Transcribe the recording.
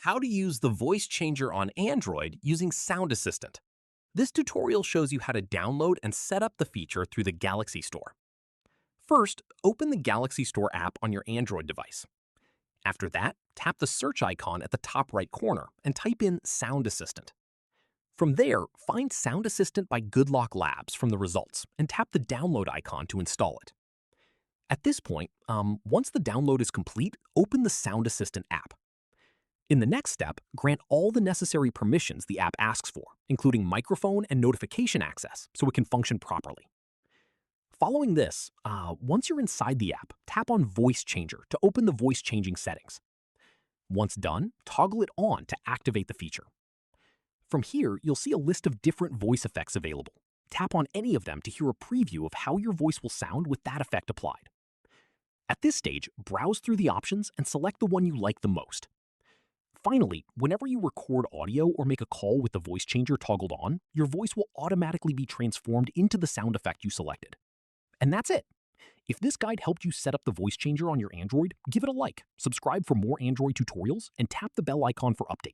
how to use the voice changer on Android using Sound Assistant. This tutorial shows you how to download and set up the feature through the Galaxy Store. First, open the Galaxy Store app on your Android device. After that, tap the search icon at the top right corner and type in Sound Assistant. From there, find Sound Assistant by Good Lock Labs from the results and tap the download icon to install it. At this point, once the download is complete, open the Sound Assistant app. In the next step, grant all the necessary permissions the app asks for, including microphone and notification access, so it can function properly. Following this, once you're inside the app, tap on Voice Changer to open the voice changing settings. Once done, toggle it on to activate the feature. From here, you'll see a list of different voice effects available. Tap on any of them to hear a preview of how your voice will sound with that effect applied. At this stage, browse through the options and select the one you like the most. Finally, whenever you record audio or make a call with the voice changer toggled on, your voice will automatically be transformed into the sound effect you selected. And that's it. If this guide helped you set up the voice changer on your Android, give it a like, subscribe for more Android tutorials, and tap the bell icon for updates.